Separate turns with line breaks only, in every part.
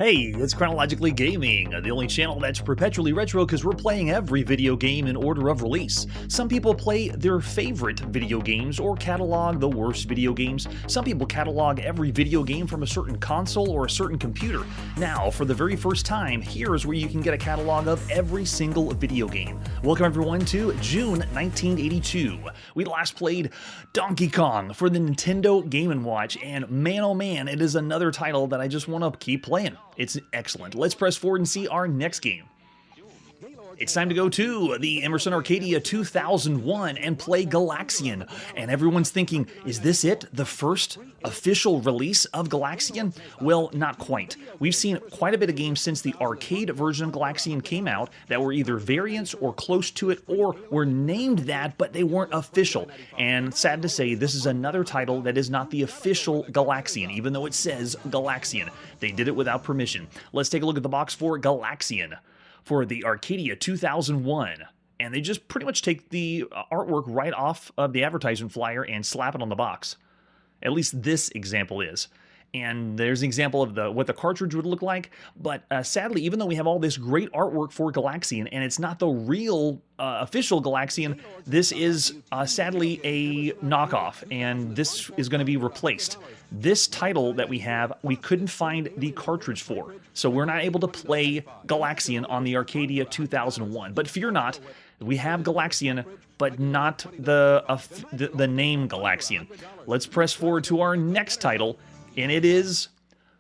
Hey, it's Chronologically Gaming, the only channel that's perpetually retro because we're playing every video game in order of release. Some people play their favorite video games or catalog the worst video games. Some people catalog every video game from a certain console or a certain computer. Now, for the very first time, here's where you can get a catalog of every single video game. Welcome everyone to June 1982. We last played Donkey Kong for the Nintendo Game & Watch, and man oh man, it is another title that I just want to keep playing. It's excellent. Let's press forward and see our next game. It's time to go to the Emerson Arcadia 2001 and play Galaxian. And everyone's thinking, is this it? The first official release of Galaxian? Well, not quite. We've seen quite a bit of games since the arcade version of Galaxian came out that were either variants or close to it or were named that, but they weren't official. And sad to say, this is another title that is not the official Galaxian, even though it says Galaxian. They did it without permission. Let's take a look at the box for Galaxian for the Arcadia 2001, and they just pretty much take the artwork right off of the advertisement flyer and slap it on the box. At least this example is. And there's an example of what the cartridge would look like, but sadly, even though we have all this great artwork for Galaxian, and it's not the real official Galaxian, this is sadly a knockoff, and this is going to be replaced. This title that we have, we couldn't find the cartridge for, so we're not able to play Galaxian on the Arcadia 2001. But fear not, we have Galaxian, but not the name Galaxian. Let's press forward to our next title, and it is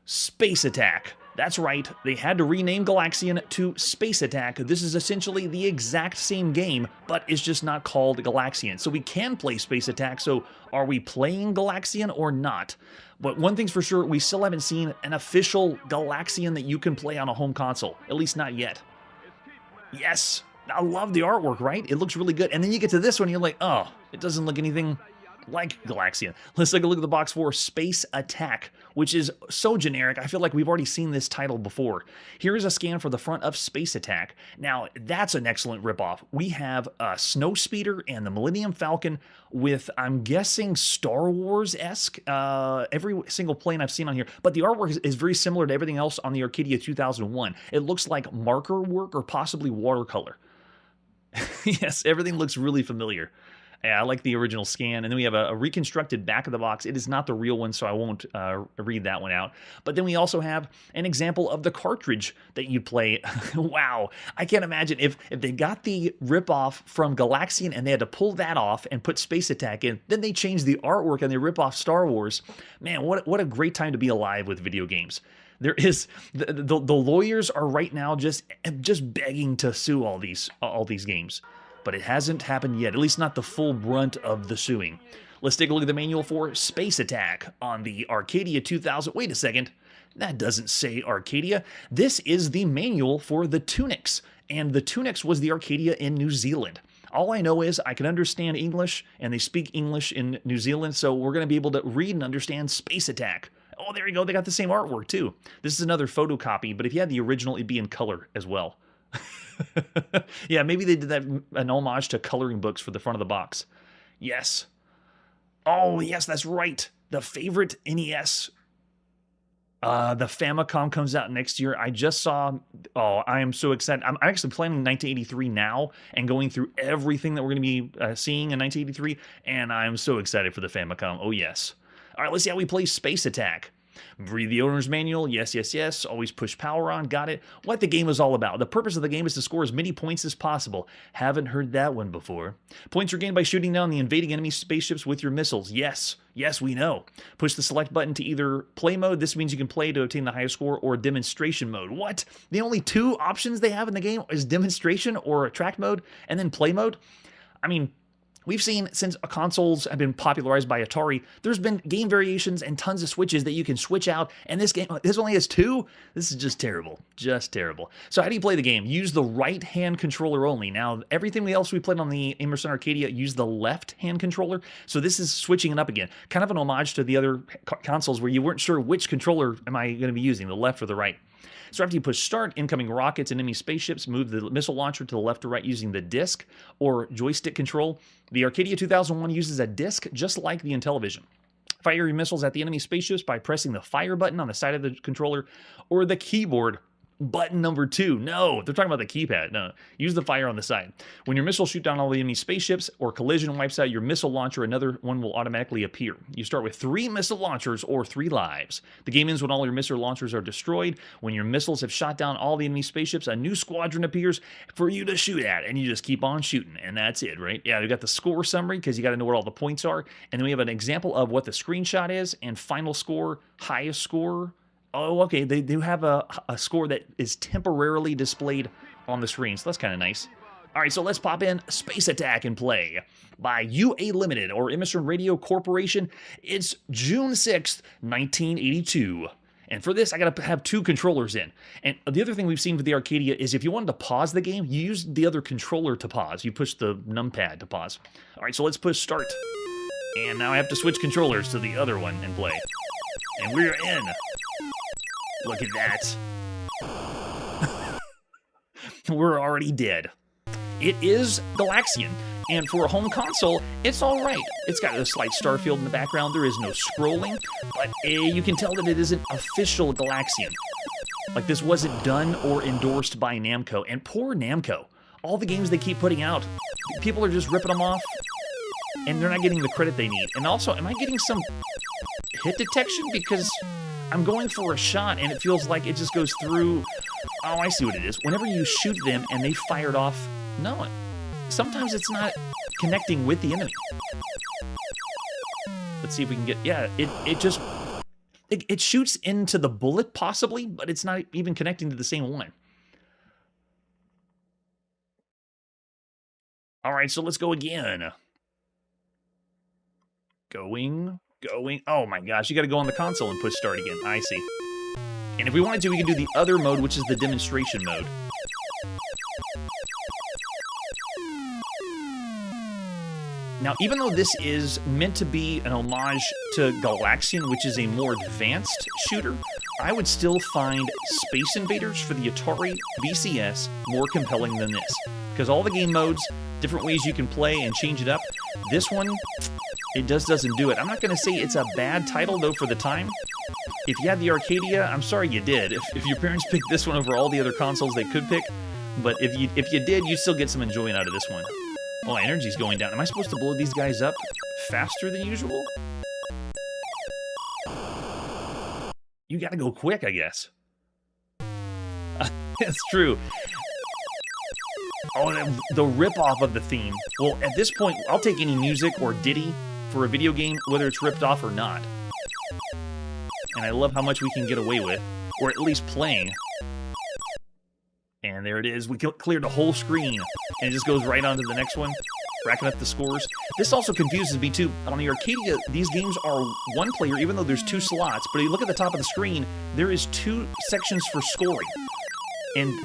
Space Attack. That's right, they had to rename Galaxian to Space Attack. This is essentially the exact same game, but it's just not called Galaxian. So we can play Space Attack, so are we playing Galaxian or not? But one thing's for sure, we still haven't seen an official Galaxian that you can play on a home console, at least not yet. Yes, I love the artwork, right? It looks really good. And then you get to this one, you're like, oh, it doesn't look anything like Galaxian. Let's take a look at the box for Space Attack, which is so generic. I feel like we've already seen this title before. Here's a scan for the front of Space Attack. Now, that's an excellent ripoff. We have a Snowspeeder and the Millennium Falcon with, I'm guessing, Star Wars-esque, every single plane I've seen on here. But the artwork is very similar to everything else on the Arcadia 2001. It looks like marker work or possibly watercolor. Yes, everything looks really familiar. Yeah, I like the original scan. And then we have a reconstructed back of the box. It is not the real one, so I won't read that one out. But then we also have an example of the cartridge that you play. Wow. I can't imagine if they got the ripoff from Galaxian and they had to pull that off and put Space Attack in, then they changed the artwork and they rip off Star Wars. Man, what a great time to be alive with video games. There is the lawyers are right now just begging to sue all these games. But it hasn't happened yet, at least not the full brunt of the suing. Let's take a look at the manual for Space Attack on the Arcadia 2000. Wait a second, that doesn't say Arcadia. This is the manual for the Tunics, and the Tunics was the Arcadia in New Zealand. All I know is I can understand English, and they speak English in New Zealand, so we're going to be able to read and understand Space Attack. Oh, there you go, they got the same artwork too. This is another photocopy, but if you had the original, it'd be in color as well. Yeah, maybe they did that an homage to coloring books for the front of the box. Yes. Oh, yes, that's right. The favorite NES. The Famicom comes out next year. I just saw... Oh, I am so excited. I'm actually planning 1983 now and going through everything that we're going to be seeing in 1983, and I'm so excited for the Famicom. Oh, yes. All right, let's see how we play Space Attack. Read the owner's manual. Yes, yes, yes. Always push power on. Got it. What the game is all about. The purpose of the game is to score as many points as possible. Haven't heard that one before. Points are gained by shooting down the invading enemy spaceships with your missiles. Yes. Yes, we know. Push the select button to either play mode. This means you can play to obtain the highest score, or demonstration mode. What? The only two options they have in the game is demonstration or track mode and then play mode? I mean... We've seen, since consoles have been popularized by Atari, there's been game variations and tons of switches that you can switch out, and this only has two? This is just terrible. Just terrible. So how do you play the game? Use the right-hand controller only. Now, everything else we played on the Emerson Arcadia used the left-hand controller, so this is switching it up again. Kind of an homage to the other consoles where you weren't sure which controller am I going to be using, the left or the right. So after you push start, incoming rockets and enemy spaceships, move the missile launcher to the left or right using the disc or joystick control. The Arcadia 2001 uses a disc just like the Intellivision. Fire your missiles at the enemy spaceships by pressing the fire button on the side of the controller or the keyboard. Button number 2. No, they're talking about the keypad. No, use the fire on the side. When your missiles shoot down all the enemy spaceships or collision wipes out your missile launcher, another one will automatically appear. You start with 3 missile launchers or 3 lives. The game ends when all your missile launchers are destroyed. When your missiles have shot down all the enemy spaceships, a new squadron appears for you to shoot at, and you just keep on shooting, and that's it, right? Yeah, we got the score summary because you got to know what all the points are, and then we have an example of what the screenshot is, and final score, highest score. Oh, okay, they do have a score that is temporarily displayed on the screen, so that's kind of nice. All right, so let's pop in Space Attack and play by UA Limited or Emerson Radio Corporation. It's June 6th, 1982. And for this, I got to have 2 controllers in. And the other thing we've seen with the Arcadia is if you wanted to pause the game, you use the other controller to pause. You push the numpad to pause. All right, so let's push start. And now I have to switch controllers to the other one and play. And we're in. Look at that. We're already dead. It is Galaxian, and for a home console, it's alright. It's got a slight starfield in the background, there is no scrolling, but you can tell that it isn't official Galaxian. Like, this wasn't done or endorsed by Namco, and poor Namco. All the games they keep putting out, people are just ripping them off, and they're not getting the credit they need. And also, am I getting some hit detection? Because I'm going for a shot, and it feels like it just goes through. Oh, I see what it is. Whenever you shoot them and they fired off, no, sometimes it's not connecting with the enemy. Let's see if we can get, yeah, it shoots into the bullet possibly, but it's not even connecting to the same one. All right, so let's go again. Going. Oh my gosh, you got to go on the console and push start again. I see. And if we wanted to, we could do the other mode, which is the demonstration mode. Now, even though this is meant to be an homage to Galaxian, which is a more advanced shooter, I would still find Space Invaders for the Atari VCS more compelling than this. Because all the game modes, different ways you can play and change it up, this one, it just doesn't do it. I'm not going to say it's a bad title, though, for the time. If you had the Arcadia, I'm sorry you did. If your parents picked this one over all the other consoles they could pick, but if you did, you still get some enjoyment out of this one. Oh, energy's going down. Am I supposed to blow these guys up faster than usual? You gotta go quick, I guess. That's true. Oh, the rip-off of the theme. Well, at this point, I'll take any music or ditty for a video game, whether it's ripped off or not. And I love how much we can get away with, or at least playing. And there it is. We cleared the whole screen, and it just goes right on to the next one, racking up the scores. This also confuses me, too. On the Arcadia, these games are one player, even though there's 2 slots. But if you look at the top of the screen, there is 2 sections for scoring. And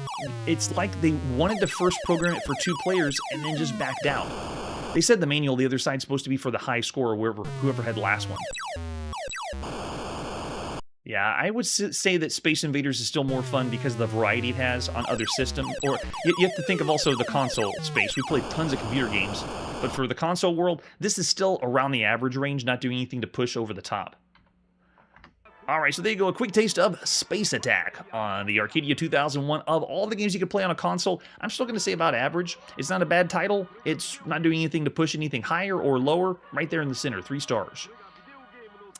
it's like they wanted to first program it for 2 players and then just backed out. They said the manual, the other side's supposed to be for the high score, whoever had the last one. Yeah, I would say that Space Invaders is still more fun because of the variety it has on other systems. Or you have to think of also the console space. We played tons of computer games, but for the console world, this is still around the average range, not doing anything to push over the top. All right, so there you go, a quick taste of Space Attack on the Arcadia 2001. Of all the games you could play on a console, I'm still going to say about average. It's not a bad title. It's not doing anything to push anything higher or lower. Right there in the center, 3 stars.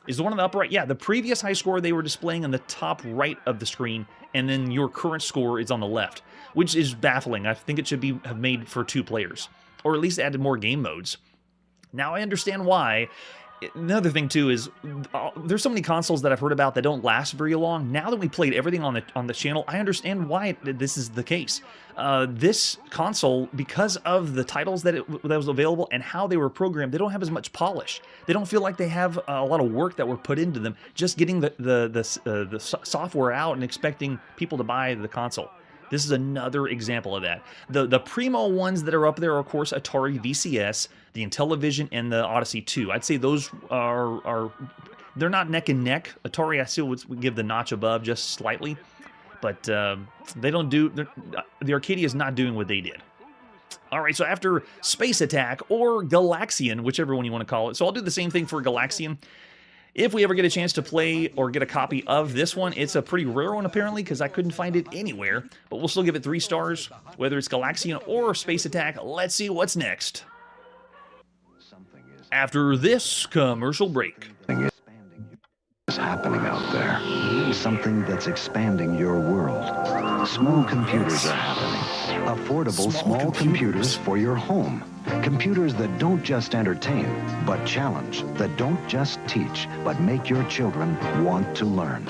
Is the one on the upper right? Yeah, the previous high score they were displaying on the top right of the screen, and then your current score is on the left, which is baffling. I think it should have made for 2 players, or at least added more game modes. Now I understand why. Another thing, too, is there's so many consoles that I've heard about that don't last very long. Now that we played everything on the channel, I understand why this is the case. This console, because of the titles that was available and how they were programmed, they don't have as much polish. They don't feel like they have a lot of work that were put into them, just getting the software out and expecting people to buy the console. This is another example of that. The primo ones that are up there are, of course, Atari VCS, the Intellivision, and the Odyssey 2. I'd say those they're not neck and neck. Atari, I still would give the notch above just slightly, but they don't do. The Arcadia is not doing what they did. All right, so after Space Attack or Galaxian, whichever one you want to call it. So I'll do the same thing for Galaxian. If we ever get a chance to play or get a copy of this one, it's a pretty rare one apparently because I couldn't find it anywhere, but we'll still give it 3 stars. Whether it's Galaxian or Space Attack, let's see what's next. After this commercial break.
Is happening out there. Something that's expanding your world. Small computers are happening. Affordable small computers for your home. Computers that don't just entertain, but challenge. That don't just teach, but make your children want to learn.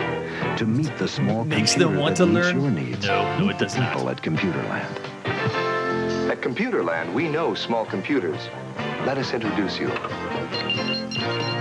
To meet the small
Makes
computer
them want
that
to
meets
learn?
your needs.
No, it does not.
People at Computerland.
At Computerland, we know small computers. Let us introduce you.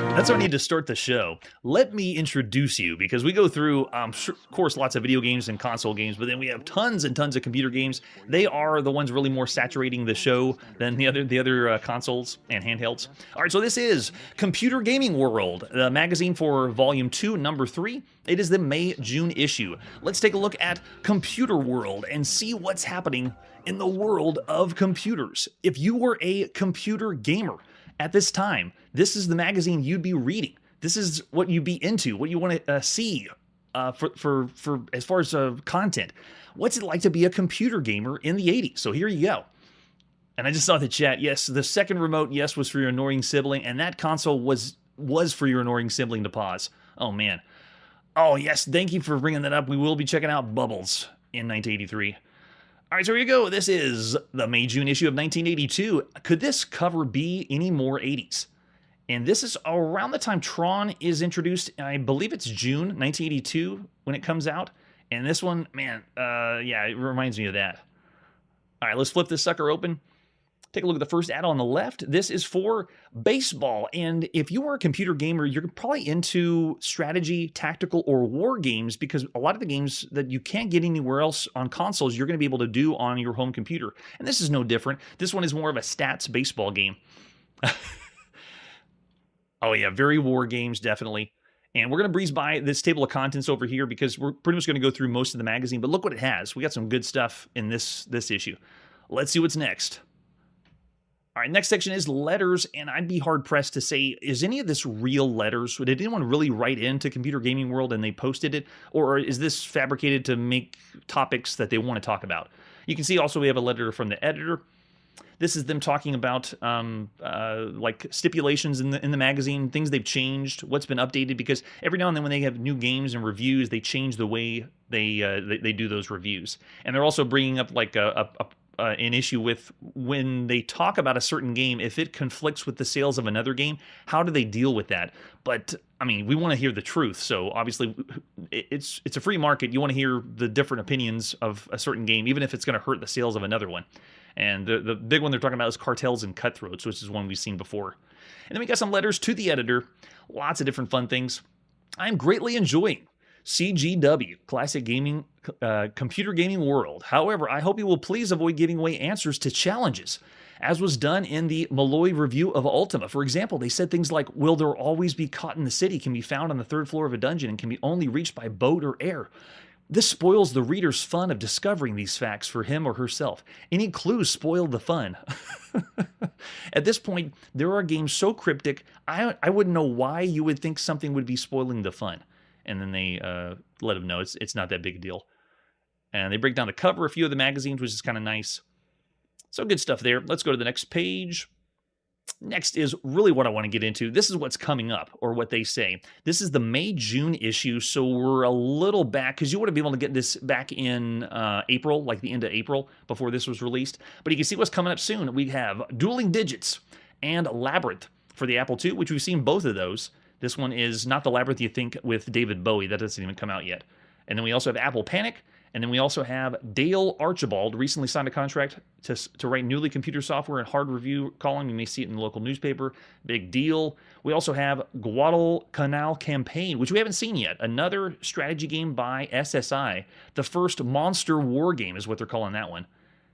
That's our need to start the show. Let me introduce you, because we go through, of course, lots of video games and console games, but then we have tons and tons of computer games. They are the ones really more saturating the show than the other consoles and handhelds. All right, so this is Computer Gaming World, the magazine for Volume 2, Number 3. It is the May-June issue. Let's take a look at Computer World and see what's happening in the world of computers. If you were a computer gamer, at this time, this is the magazine you'd be reading. This is what you'd be into, what you want to see for as far as content. What's it like to be a computer gamer in the 80s? So here you go. And I just saw the chat. Yes, the second remote, yes, was for your annoying sibling, and that console was for your annoying sibling to pause. Oh, man. Oh, yes, thank you for bringing that up. We will be checking out Bubbles in 1983. All right, so here you go. This is the May-June issue of 1982. Could this cover be any more 80s? And this is around the time Tron is introduced. I believe it's June 1982 when it comes out. And this one, man, yeah, it reminds me of that. All right, let's flip this sucker open. Take a look at the first ad on the left. This is for baseball. And if you are a computer gamer, you're probably into strategy, tactical, or war games, because a lot of the games that you can't get anywhere else on consoles, you're going to be able to do on your home computer. And this is no different. This one is more of a stats baseball game. Oh, yeah, very war games, definitely. And we're going to breeze by this table of contents over here because we're pretty much going to go through most of the magazine. But look what it has. We got some good stuff in this issue. Let's see what's next. All right, next section is letters, and I'd be hard-pressed to say, is any of this real letters? Did anyone really write into Computer Gaming World and they posted it? Or is this fabricated to make topics that they want to talk about? You can see also we have a letter from the editor. This is them talking about like stipulations in the magazine, things they've changed, what's been updated, because every now and then when they have new games and reviews, they change the way they do those reviews. And they're also bringing up like an issue with when they talk about a certain game, if it conflicts with the sales of another game, how do they deal with that? But I mean, we want to hear the truth. So obviously it's a free market. You want to hear the different opinions of a certain game, even if it's going to hurt the sales of another one. And the big one they're talking about is cartels and cutthroats, which is one we've seen before. And then we got some letters to the editor. Lots of different fun things. I'm greatly enjoying CGW, Classic Gaming, Computer Gaming World. However, I hope you will please avoid giving away answers to challenges, as was done in the Malloy review of Ultima. For example, they said things like, will there always be caught in the city, can be found on the 3rd floor of a dungeon, and can be only reached by boat or air. This spoils the reader's fun of discovering these facts for him or herself. Any clues spoil the fun. At this point, there are games so cryptic, I wouldn't know why you would think something would be spoiling the fun. And then they let them know it's not that big a deal. And they break down the cover, a few of the magazines, which is kind of nice. So good stuff there. Let's go to the next page. Next is really what I want to get into. This is what's coming up, or what they say. This is the May-June issue, so we're a little back, because you would have been able to get this back in April, like the end of April, before this was released. But you can see what's coming up soon. We have Dueling Digits and Labyrinth for the Apple II, which we've seen both of those. This one is not the Labyrinth you think with David Bowie. That doesn't even come out yet. And then we also have Apple Panic. And then we also have Dale Archibald, recently signed a contract to write newly computer software and hard review column. You may see it in the local newspaper. Big deal. We also have Guadalcanal Campaign, which we haven't seen yet. Another strategy game by SSI. The first monster war game is what they're calling that one.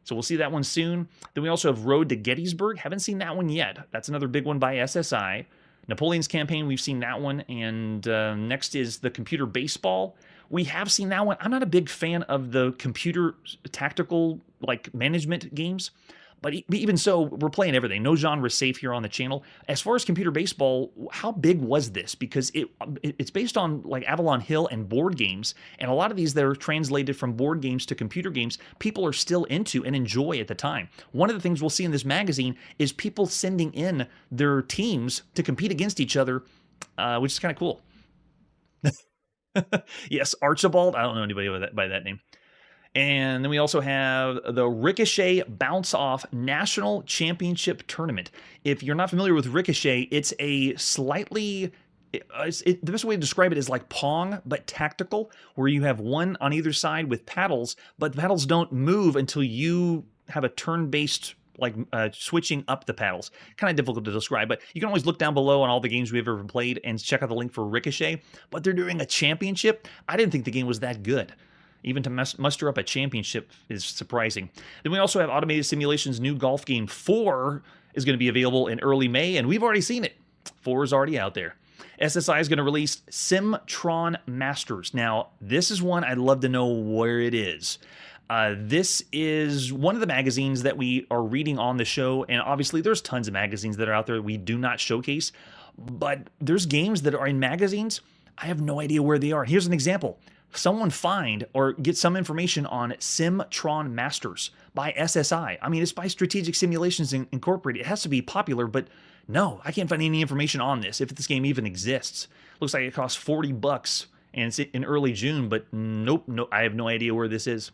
So we'll see that one soon. Then we also have Road to Gettysburg. Haven't seen that one yet. That's another big one by SSI. Napoleon's Campaign, we've seen that one. And next is the Computer Baseball. We have seen that one. I'm not a big fan of the computer tactical like management games, But even so, we're playing everything. No genre safe here on the channel. As far as computer baseball, how big was this? Because it's based on like Avalon Hill and board games, and a lot of these that are translated from board games to computer games, people are still into and enjoy at the time. One of the things we'll see in this magazine is people sending in their teams to compete against each other, which is kind of cool. Yes, Archibald. I don't know anybody by that name. And then we also have the Ricochet Bounce Off National Championship Tournament. If you're not familiar with Ricochet, it's a slightly... the best way to describe it is like Pong, but tactical, where you have one on either side with paddles, but the paddles don't move until you have a turn-based, like switching up the paddles. Kind of difficult to describe, but you can always look down below on all the games we've ever played and check out the link for Ricochet. But they're doing a championship. I didn't think the game was that good. Even to muster up a championship is surprising. Then we also have Automated Simulations' new golf game 4 is going to be available in early May, and we've already seen it. 4 is already out there. SSI is going to release Simtron Masters. Now, this is one I'd love to know where it is. This is one of the magazines that we are reading on the show, and obviously there's tons of magazines that are out there we do not showcase, but there's games that are in magazines. I have no idea where they are. Here's an example. Someone find or get some information on Simtron Masters by SSI. I mean, it's by Strategic Simulations Incorporated. It has to be popular, but no, I can't find any information on this, if this game even exists. Looks like it costs $40, and it's in early June, but nope, I have no idea where this is.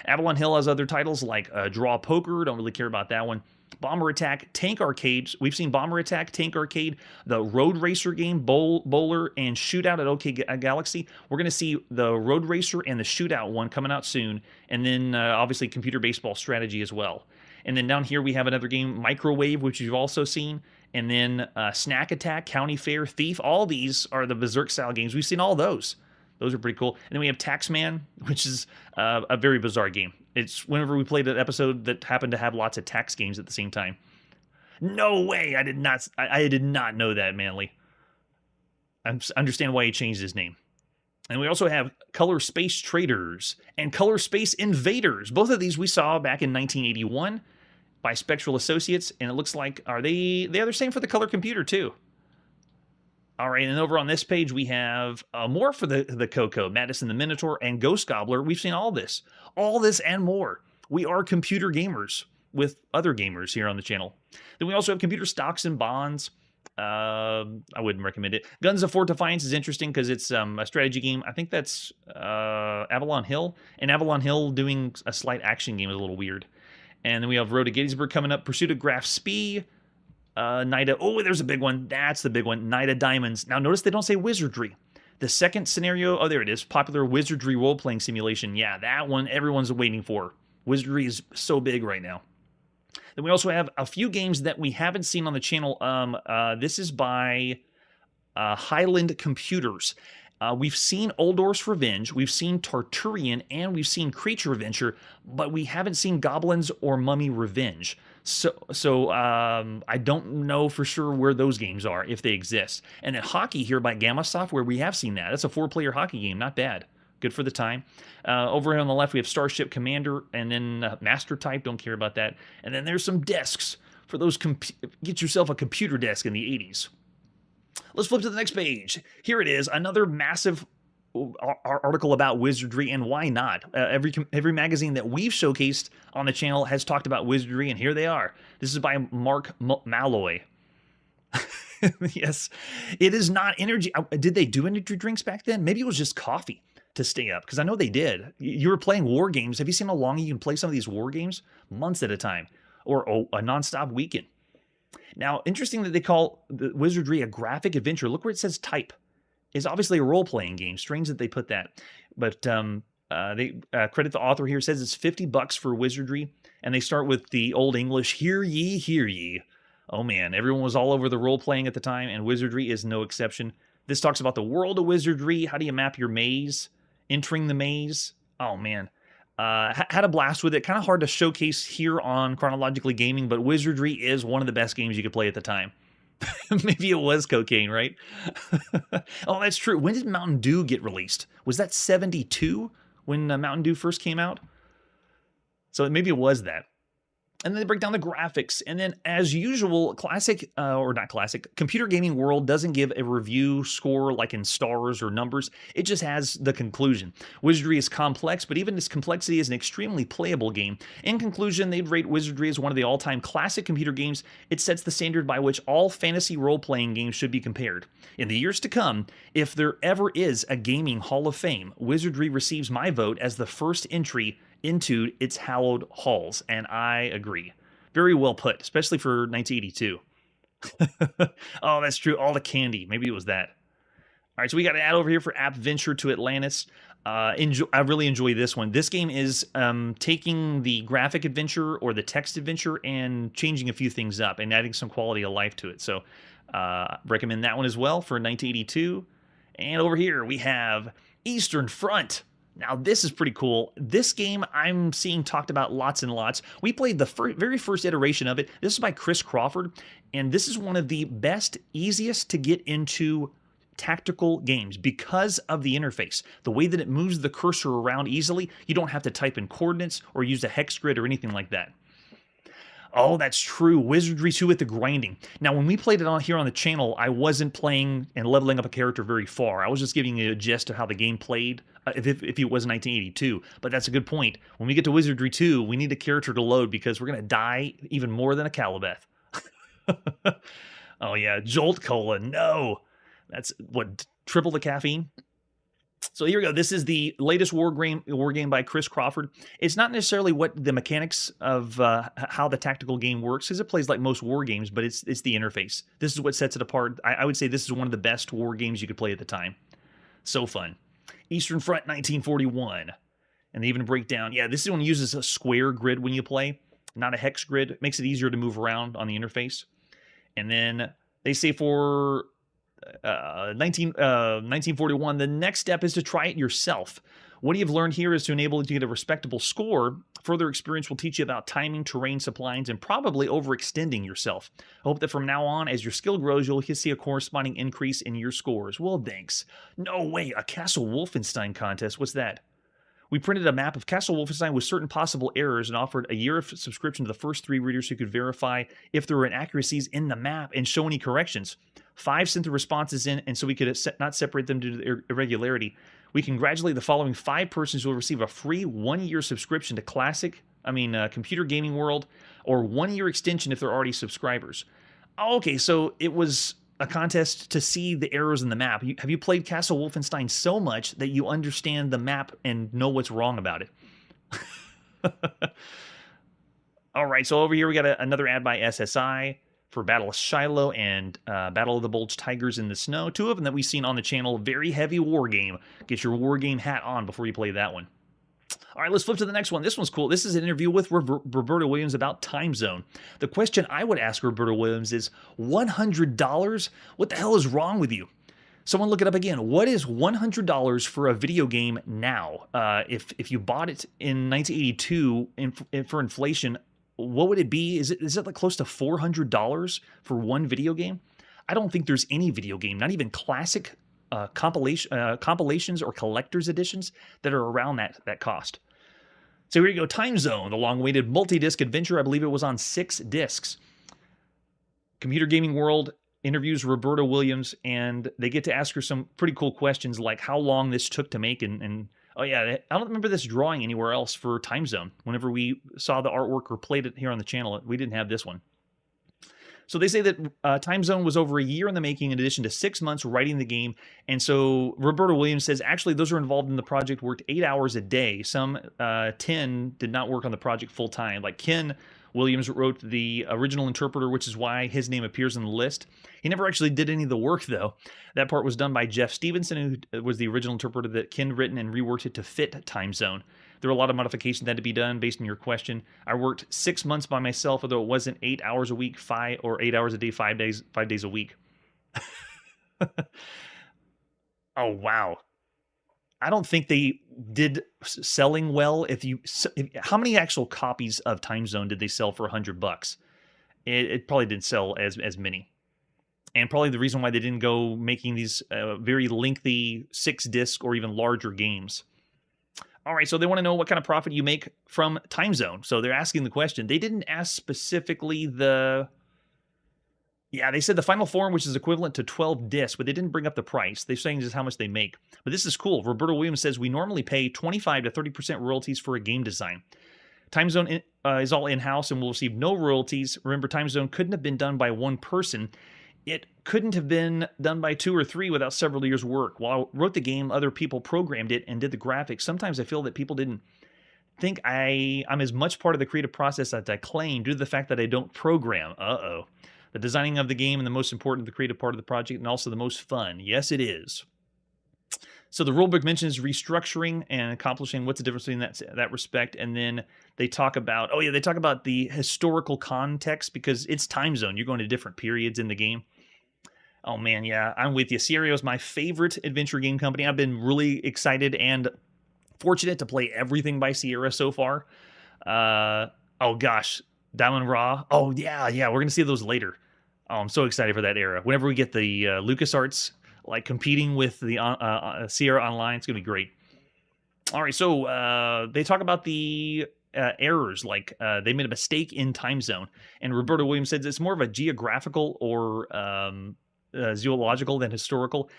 Avalon Hill has other titles like Draw Poker. Don't really care about that one. Bomber Attack, Tank Arcade. We've seen Bomber Attack, Tank Arcade, the Road Racer game, Bowler, and Shootout at OK Galaxy. We're going to see the Road Racer and the Shootout one coming out soon. And then, obviously, Computer Baseball Strategy as well. And then down here we have another game, Microwave, which you've also seen. And then Snack Attack, County Fair, Thief. All these are the Berserk-style games. We've seen all those. Those are pretty cool. And then we have Taxman, which is a very bizarre game. It's whenever we played an episode that happened to have lots of tax games at the same time. No way! I did not know that, Manly. I understand why he changed his name. And we also have Color Space Traders and Color Space Invaders. Both of these we saw back in 1981 by Spectral Associates, and it looks like they're the same for the Color Computer too. All right, and over on this page, we have more for the Coco, Madison the Minotaur, and Ghost Gobbler. We've seen all this and more. We are computer gamers with other gamers here on the channel. Then we also have computer stocks and bonds. I wouldn't recommend it. Guns of Fort Defiance is interesting because it's a strategy game. I think that's Avalon Hill. And Avalon Hill doing a slight action game is a little weird. And then we have Road to Gettysburg coming up. Pursuit of Graf Spee. Nida, oh, there's a big one. That's the big one. Nida Diamonds. Now, notice they don't say Wizardry. The second scenario, oh, there it is. Popular Wizardry role-playing simulation. Yeah, that one everyone's waiting for. Wizardry is so big right now. Then we also have a few games that we haven't seen on the channel. This is by Highland Computers. We've seen Uldor's Revenge, we've seen Tarturian, and we've seen Creature Adventure, but we haven't seen Goblins or Mummy Revenge. So I don't know for sure where those games are, if they exist. And then Hockey here by Gamma Software, we have seen that. That's a 4-player hockey game, not bad. Good for the time. Over here on the left, we have Starship Commander, and then Master Type, don't care about that. And then there's some desks for those, get yourself a computer desk in the 80s. Let's flip to the next page. Here it is, another massive article about wizardry, and why not? Every magazine that we've showcased on the channel has talked about wizardry, and here they are. This is by Mark Malloy. Yes, it is not energy. Did they do energy drinks back then? Maybe it was just coffee to stay up, because I know they did. You were playing war games. Have you seen how long you can play some of these war games? Months at a time, or a nonstop weekend. Now, interesting that they call the wizardry a graphic adventure. Look where it says type. It's obviously a role-playing game. Strange that they put that. But they credit the author here. Says it's $50 for wizardry. And they start with the Old English, hear ye, hear ye. Oh man, everyone was all over the role-playing at the time, and wizardry is no exception. This talks about the world of wizardry. How do you map your maze? Entering the maze. Oh man. Had a blast with it. Kind of hard to showcase here on Chronologically Gaming, but wizardry is one of the best games you could play at the time. Maybe it was cocaine, right? Oh, that's true. When did Mountain Dew get released? Was that 72 when Mountain Dew first came out? So maybe it was that. And then they break down the graphics. And then, as usual, Computer Gaming World doesn't give a review score like in stars or numbers. It just has the conclusion. Wizardry is complex, but even its complexity is an extremely playable game. In conclusion, they'd rate Wizardry as one of the all-time classic computer games. It sets the standard by which all fantasy role-playing games should be compared. In the years to come, if there ever is a gaming Hall of Fame, Wizardry receives my vote as the first entry into its hallowed halls, and I agree. Very well put, especially for 1982. Oh, that's true. All the candy. Maybe it was that. All right, so we got an ad over here for App Venture to Atlantis. I really enjoy this one. This game is taking the graphic adventure or the text adventure and changing a few things up and adding some quality of life to it. So recommend that one as well for 1982. And over here we have Eastern Front. Now, this is pretty cool. This game I'm seeing talked about lots and lots. We played the very first iteration of it. This is by Chris Crawford, and this is one of the best, easiest to get into tactical games because of the interface. The way that it moves the cursor around easily, you don't have to type in coordinates or use a hex grid or anything like that. Oh, that's true. Wizardry 2 with the grinding. Now, when we played it on here on the channel, I wasn't playing and leveling up a character very far. I was just giving you a gist of how the game played, if it was 1982. But that's a good point. When we get to Wizardry 2, we need a character to load because we're going to die even more than a Calibeth. Oh, yeah. Jolt Cola. No. That's, what, triple the caffeine? So here we go. This is the latest war game by Chris Crawford. It's not necessarily what the mechanics of how the tactical game works, because it plays like most war games, but it's the interface. This is what sets it apart. I would say this is one of the best war games you could play at the time. So fun. Eastern Front 1941. And they even break down, yeah, this one uses a square grid when you play, not a hex grid. It makes it easier to move around on the interface. And then they say for 1941, the next step is to try it yourself. What you've learned here is to enable you to get a respectable score. Further experience will teach you about timing, terrain, supplines, and probably overextending yourself. I hope that from now on, as your skill grows, you'll see a corresponding increase in your scores. Well, thanks. No way, a Castle Wolfenstein contest. What's that? We printed a map of Castle Wolfenstein with certain possible errors and offered a year of subscription to the first 3 readers who could verify if there were inaccuracies in the map and show any corrections. 5 sent the responses in, and so we could not separate them due to irregularity. We congratulate the following 5 persons who will receive a free 1-year subscription to Computer Gaming World, or 1-year extension if they're already subscribers. Okay, so it was a contest to see the errors in the map. Have you played Castle Wolfenstein so much that you understand the map and know what's wrong about it? All right, so over here we got another ad by SSI for Battle of Shiloh and Battle of the Bulge Tigers in the Snow. 2 of them that we've seen on the channel. Very heavy war game. Get your war game hat on before you play that one. All right, let's flip to the next one. This one's cool. This is an interview with Roberta Williams about Time Zone. The question I would ask Roberta Williams is, $100? What the hell is wrong with you? Someone look it up again. What is $100 for a video game now? If you bought it in 1982 for inflation, what would it be? Is it like close to $400 for one video game? I don't think there's any video game, not even classic compilations or collector's editions, that are around that cost. So here you go, Time Zone, the long-awaited multi-disc adventure. I believe it was on 6 discs. Computer Gaming World interviews Roberta Williams, and they get to ask her some pretty cool questions like how long this took to make, and oh yeah, I don't remember this drawing anywhere else for Time Zone. Whenever we saw the artwork or played it here on the channel, we didn't have this one. So they say that Time Zone was over a year in the making in addition to 6 months writing the game. And so Roberta Williams says, actually, those who are involved in the project worked 8 hours a day. Some 10 did not work on the project full time. Like Ken Williams wrote the original interpreter, which is why his name appears on the list. He never actually did any of the work, though. That part was done by Jeff Stevenson, who was the original interpreter that Ken written and reworked it to fit Time Zone. There were a lot of modifications that had to be done based on your question. I worked 6 months by myself, although it wasn't 8 hours a week, 8 hours a day, 5 days a week. Oh, wow. I don't think they did selling well. How many actual copies of Time Zone did they sell for $100? It probably didn't sell as many. And probably the reason why they didn't go making these very lengthy 6-disc or even larger games. All right, so they want to know what kind of profit you make from time zone. So they're asking the question. They didn't ask specifically the... Yeah, they said the final form, which is equivalent to 12 discs, but they didn't bring up the price. They're saying just how much they make. But this is cool. Roberto Williams says, we normally pay 25 to 30% royalties for a game design. Time Zone is all in-house and will receive no royalties. Remember, Time Zone couldn't have been done by one person. It couldn't have been done by 2 or 3 without several years' work. While I wrote the game, other people programmed it and did the graphics. Sometimes I feel that people didn't think I'm as much part of the creative process as I claim due to the fact that I don't program. Uh-oh. The designing of the game and the most important, the creative part of the project, and also the most fun. Yes, it is. So the rulebook mentions restructuring and accomplishing. What's the difference between that respect? And then they talk about, they talk about the historical context because it's time zone. You're going to different periods in the game. Oh man, yeah, I'm with you. Sierra is my favorite adventure game company. I've been really excited and fortunate to play everything by Sierra so far. Oh gosh, Diamond Raw. Oh yeah, we're gonna see those later. Oh, I'm so excited for that era. Whenever we get the LucasArts like competing with the Sierra Online, it's gonna be great. All right, so they talk about the errors, like they made a mistake in time zone, and Roberto Williams says it's more of a geographical or zoological than historical.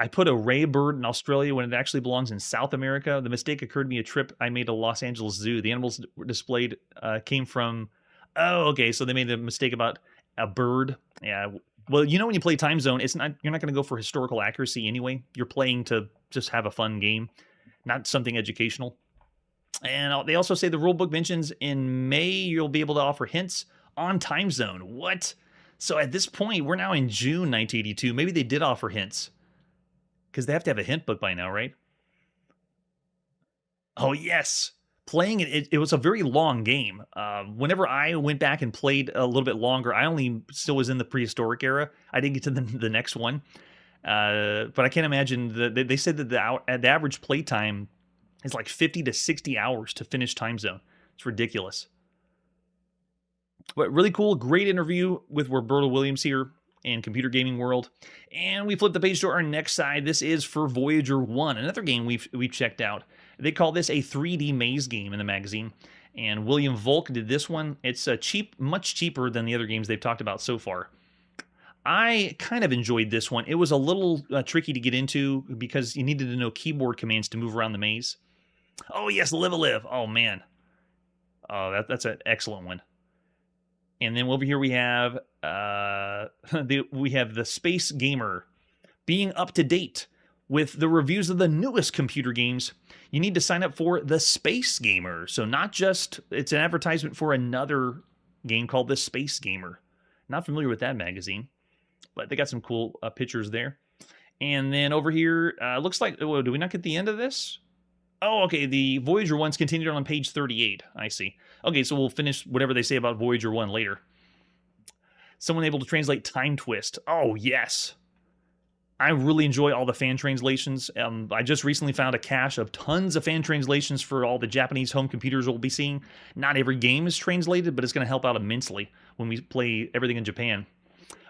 I put a ray bird in Australia when it actually belongs in South America. The mistake occurred to me a trip I made to Los Angeles Zoo. The animals displayed came from... Oh, okay, so they made a mistake about a bird. Yeah, well, you know when you play Time Zone, you're not going to go for historical accuracy anyway. You're playing to just have a fun game, not something educational. And they also say the rulebook mentions in May you'll be able to offer hints on Time Zone. What? So at this point, we're now in June 1982. Maybe they did offer hints. Because they have to have a hint book by now, right? Oh, yes. Playing it was a very long game. Whenever I went back and played a little bit longer, I only still was in the prehistoric era. I didn't get to the next one. But I can't imagine. They said that the average play time is like 50 to 60 hours to finish Time Zone. It's ridiculous. But really cool, great interview with Roberto Williams here in Computer Gaming World. And we flip the page to our next side. This is for Voyager 1, another game we've checked out. They call this a 3D maze game in the magazine. And William Volk did this one. It's much cheaper than the other games they've talked about so far. I kind of enjoyed this one. It was a little tricky to get into because you needed to know keyboard commands to move around the maze. Oh yes, Live a Live. Oh man. Oh, that's an excellent one. And then over here we have the Space Gamer being up to date with the reviews of the newest computer games. You need to sign up for the Space Gamer. So not just, it's an advertisement for another game called the Space Gamer. Not familiar with that magazine, but they got some cool pictures there. And then over here, looks like, oh, do we not get the end of this? Oh, okay, the Voyager 1's continued on page 38. I see. Okay, so we'll finish whatever they say about Voyager 1 later. Someone able to translate Time Twist. Oh, yes. I really enjoy all the fan translations. I just recently found a cache of tons of fan translations for all the Japanese home computers we'll be seeing. Not every game is translated, but it's going to help out immensely when we play everything in Japan.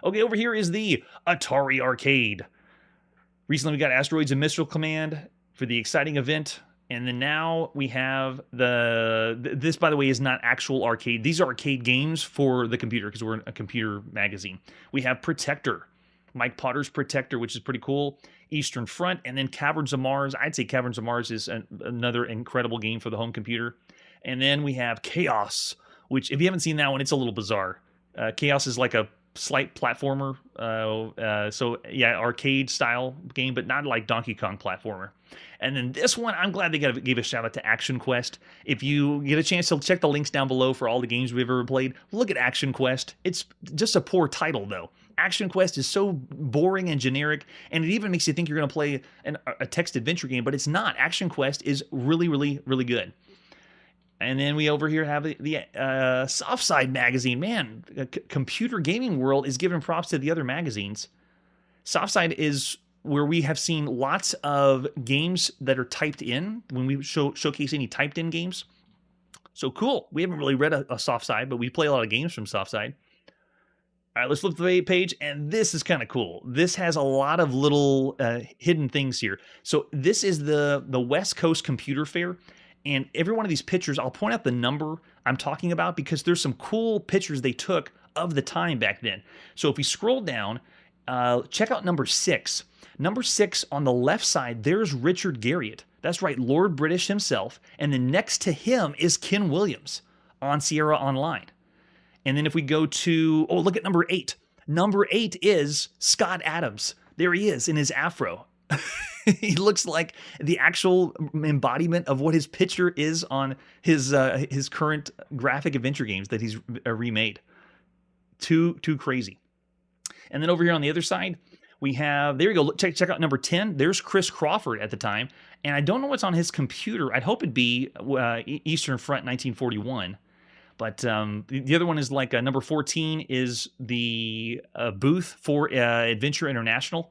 Okay, over here is the Atari Arcade. Recently we got Asteroids and Missile Command for the exciting event. And then now we have this, by the way, is not actual arcade. These are arcade games for the computer because we're a computer magazine. We have Protector, Mike Potter's Protector, which is pretty cool. Eastern Front, and then Caverns of Mars. I'd say Caverns of Mars is another incredible game for the home computer. And then we have Chaos, which if you haven't seen that one, it's a little bizarre. Chaos is like a slight platformer. So yeah, arcade style game, but not like Donkey Kong platformer. And then this one, I'm glad they gave a shout out to Action Quest. If you get a chance to check the links down below for all the games we've ever played, look at Action Quest. It's just a poor title though. Action Quest is so boring and generic, and it even makes you think you're going to play a text adventure game, but it's not. Action Quest is really, really, really good. And then we over here have the Softside magazine. Man, Computer Gaming World is giving props to the other magazines. Softside is where we have seen lots of games that are typed in when we showcase any typed in games. So cool. We haven't really read a Softside, but we play a lot of games from Softside. All right, let's flip the page, and this is kind of cool. This has a lot of little hidden things here. So this is the West Coast Computer Fair, and every one of these pictures, I'll point out the number I'm talking about because there's some cool pictures they took of the time back then. So if we scroll down, check out number 6. Number 6 on the left side, there's Richard Garriott. That's right, Lord British himself. And then next to him is Ken Williams on Sierra Online. And then if we go to, oh, look at number 8. Number 8 is Scott Adams. There he is in his afro. He looks like the actual embodiment of what his picture is on his current graphic adventure games that he's remade. Too crazy. And then over here on the other side, we have, there you go, check out number 10. There's Chris Crawford at the time. And I don't know what's on his computer. I'd hope it'd be Eastern Front 1941. But the other one is like number 14 is the booth for Adventure International.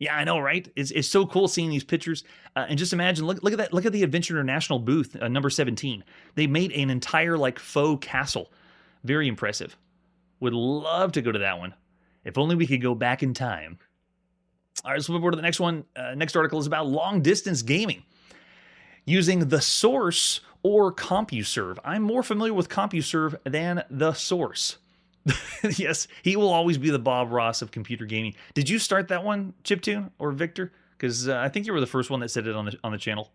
Yeah, I know, right? It's so cool seeing these pictures. And just imagine, look at that. Look at the Adventure International booth, number 17. They made an entire like faux castle. Very impressive. Would love to go to that one. If only we could go back in time. All right, let's move over to the next one. Next article is about long-distance gaming. Using the Source or CompuServe. I'm more familiar with CompuServe than the Source. Yes, he will always be the Bob Ross of computer gaming. Did you start that one, Chiptune or Victor? Because I think you were the first one that said it on the channel.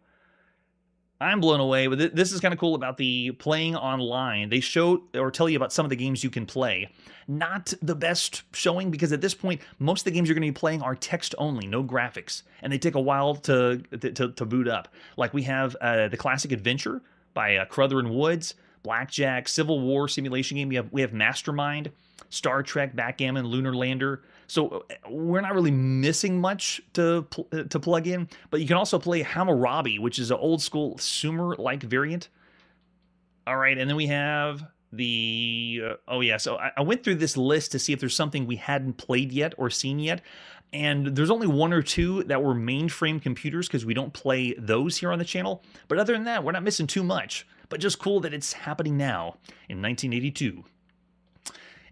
I'm blown away. But this is kind of cool about the playing online. They show or tell you about some of the games you can play. Not the best showing because at this point, most of the games you're going to be playing are text only, no graphics, and they take a while to boot up. Like we have the Classic Adventure by Cruther and Woods, Blackjack, Civil War simulation game. We have Mastermind, Star Trek, Backgammon, Lunar Lander. So we're not really missing much to plug in, but you can also play Hammurabi, which is an old school Sumer-like variant. All right, and then we have the, oh yeah, so I went through this list to see if there's something we hadn't played yet or seen yet, and there's only 1 or 2 that were mainframe computers because we don't play those here on the channel, but other than that, we're not missing too much, but just cool that it's happening now in 1982.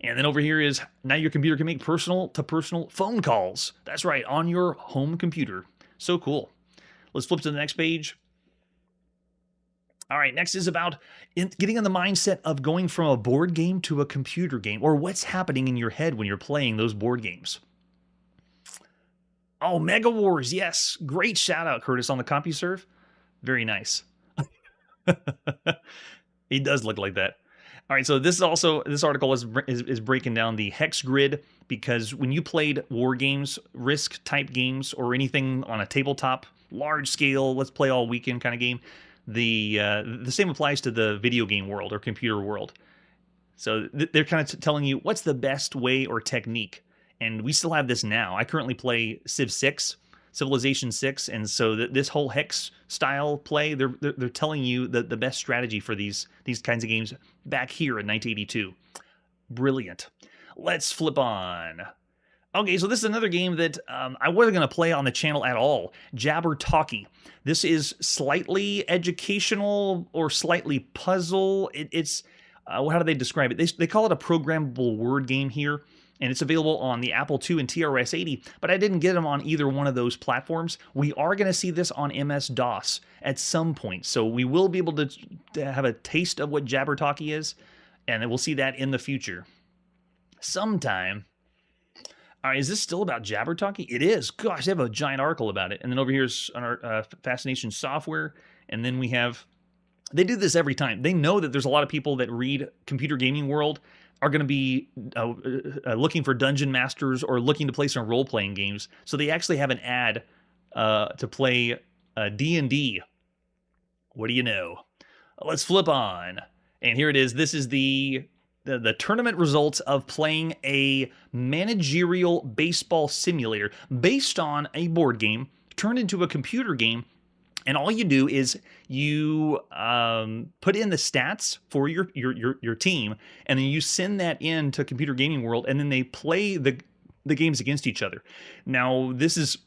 And then over here is, now your computer can make personal-to-personal phone calls. That's right, on your home computer. So cool. Let's flip to the next page. All right, next is about getting in the mindset of going from a board game to a computer game, or what's happening in your head when you're playing those board games. Oh, Mega Wars, yes. Great shout-out, Curtis, on the CompuServe. Very nice. He does look like that. All right, so this article is breaking down the hex grid, because when you played war games, Risk type games, or anything on a tabletop, large scale, let's play all weekend kind of game, the same applies to the video game world or computer world. So they're kind of telling you what's the best way or technique, and we still have this now. I currently play Civ 6. Civilization 6, and so this whole hex style play, they're telling you the best strategy for these kinds of games back here in 1982. Brilliant. Let's flip on. Okay, so this is another game that I wasn't going to play on the channel at all. Jabber Talkie. This is slightly educational or slightly puzzle. It's how do they describe it? They call it a programmable word game here. And it's available on the Apple II and TRS-80, but I didn't get them on either one of those platforms. We are going to see this on MS-DOS at some point, so we will be able to have a taste of what Jabber Talkie is, and then we'll see that in the future. Sometime. All right, is this still about Jabber Talkie? It is. Gosh, they have a giant article about it. And then over here's on our Fascination Software, and then we have... They do this every time. They know that there's a lot of people that read Computer Gaming World are going to be looking for dungeon masters or looking to play some role-playing games. So they actually have an ad to play D&D. What do you know? Let's flip on. And here it is. This is the tournament results of playing a managerial baseball simulator based on a board game turned into a computer game. And all you do is you put in the stats for your team, and then you send that in to Computer Gaming World, and then they play the games against each other. Now, this is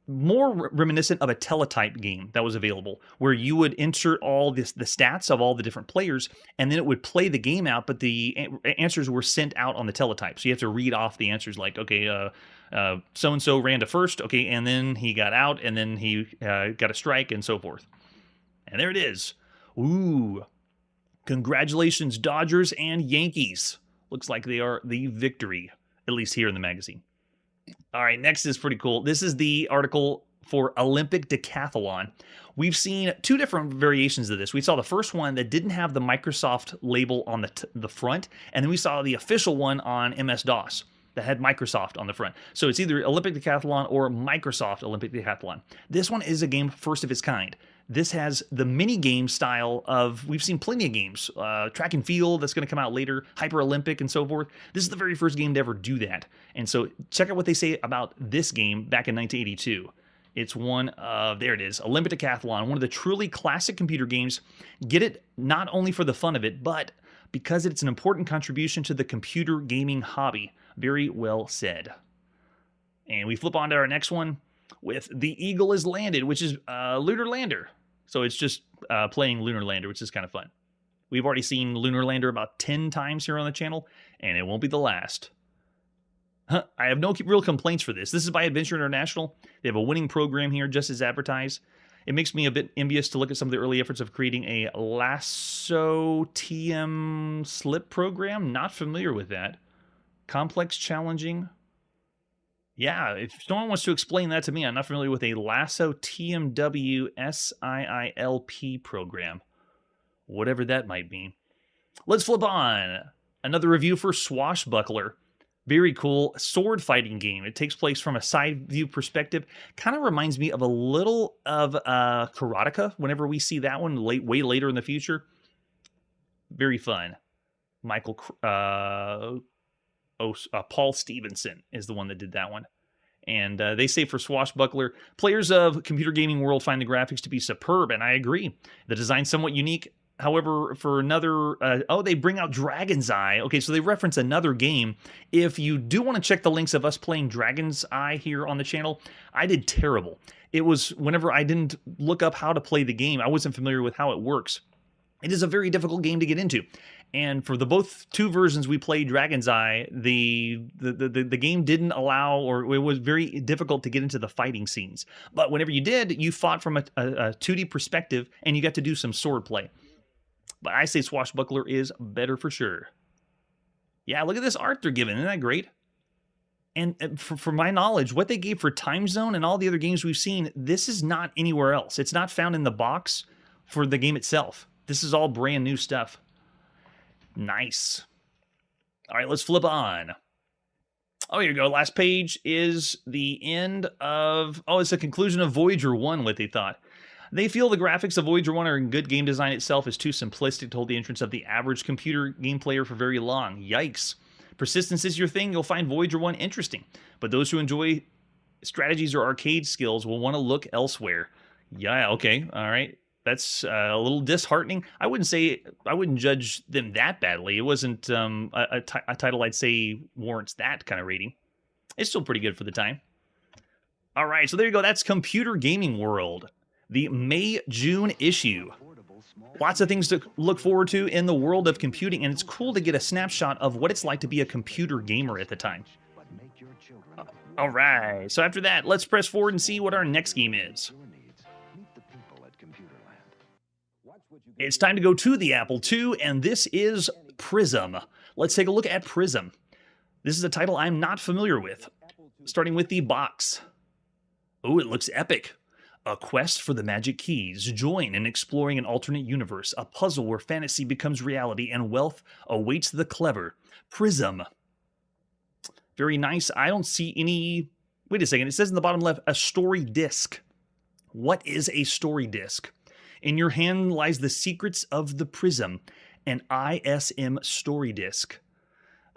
more reminiscent of a teletype game that was available, where you would insert all the stats of all the different players, and then it would play the game out, but the answers were sent out on the teletype. So you have to read off the answers like, okay, so-and-so ran to first, okay, and then he got out, and then he got a strike, and so forth. And there it is. Ooh. Congratulations, Dodgers and Yankees. Looks like they are the victory, at least here in the magazine. All right, next is pretty cool. This is the article for Olympic Decathlon. We've seen two different variations of this. We saw the first one that didn't have the Microsoft label on the front, and then we saw the official one on MS-DOS that had Microsoft on the front. So it's either Olympic Decathlon or Microsoft Olympic Decathlon. This one is a game first of its kind. This has the mini game style of, we've seen plenty of games, track and field that's going to come out later, Hyper Olympic and so forth. This is the very first game to ever do that. And so check out what they say about this game back in 1982. It's one of, there it is, Olympic Decathlon, one of the truly classic computer games. Get it not only for the fun of it, but because it's an important contribution to the computer gaming hobby. Very well said. And we flip on to our next one with The Eagle is Landed, which is Lunar Lander. So it's just playing Lunar Lander, which is kind of fun. We've already seen Lunar Lander about 10 times here on the channel, and it won't be the last. I have no real complaints for this. This is by Adventure International. They have a winning program here, just as advertised. It makes me a bit envious to look at some of the early efforts of creating a Lasso TM slip program. Not familiar with that. Complex, challenging. Yeah, if someone wants to explain that to me, I'm not familiar with a Lasso TMW SIILP program. Whatever that might mean. Let's flip on. Another review for Swashbuckler. Very cool sword fighting game. It takes place from a side view perspective. Kind of reminds me of a little of Karateka whenever we see that one way later in the future. Very fun. Paul Stevenson is the one that did that one. And they say for Swashbuckler, players of computer gaming world find the graphics to be superb, and I agree. The design's somewhat unique. However, for another, they bring out Dragon's Eye. Okay, so they reference another game. If you do want to check the links of us playing Dragon's Eye here on the channel, I did terrible. It was whenever I didn't look up how to play the game, I wasn't familiar with how it works. It is a very difficult game to get into. And for the both two versions we played Dragon's Eye, the game didn't allow, or it was very difficult to get into the fighting scenes. But whenever you did, you fought from a 2D perspective, and you got to do some sword play. But I say Swashbuckler is better for sure. Yeah, look at this art they're giving. Isn't that great? And for my knowledge, what they gave for Time Zone and all the other games we've seen, this is not anywhere else. It's not found in the box for the game itself. This is all brand new stuff. Nice. All right, let's flip on. Oh, here you go. Last page is the end of... Oh, it's the conclusion of Voyager 1, what they thought. They feel the graphics of Voyager 1 are in good. Game design itself is too simplistic to hold the entrance of the average computer game player for very long. Yikes. Persistence is your thing. You'll find Voyager 1 interesting. But those who enjoy strategies or arcade skills will want to look elsewhere. Yeah, okay. All right. That's a little disheartening. I wouldn't judge them that badly. It wasn't a title I'd say warrants that kind of rating. It's still pretty good for the time. All right, so there you go. That's Computer Gaming World, the May-June issue. Lots of things to look forward to in the world of computing, and it's cool to get a snapshot of what it's like to be a computer gamer at the time. All right, so after that, let's press forward and see what our next game is. It's time to go to the Apple II, and this is Prism. Let's take a look at Prism. This is a title I'm not familiar with. Starting with the box. Oh, it looks epic. A quest for the magic keys. Join in exploring an alternate universe. A puzzle where fantasy becomes reality and wealth awaits the clever. Prism. Very nice. I don't see any... Wait a second. It says in the bottom left, a story disc. What is a story disc? In your hand lies the secrets of the Prism, an ISM story disc.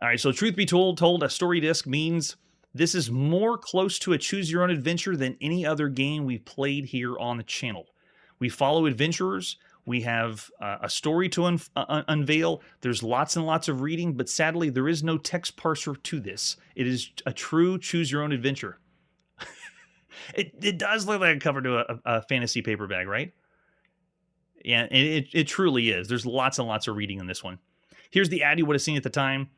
All right, so truth be told, a story disc means this is more close to a choose-your-own-adventure than any other game we've played here on the channel. We follow adventurers. We have a story to unveil. There's lots and lots of reading, but sadly, there is no text parser to this. It is a true choose-your-own-adventure. It does look like a cover to a fantasy paperback, right? Yeah, it truly is. There's lots and lots of reading in this one. Here's the ad you would have seen at the time.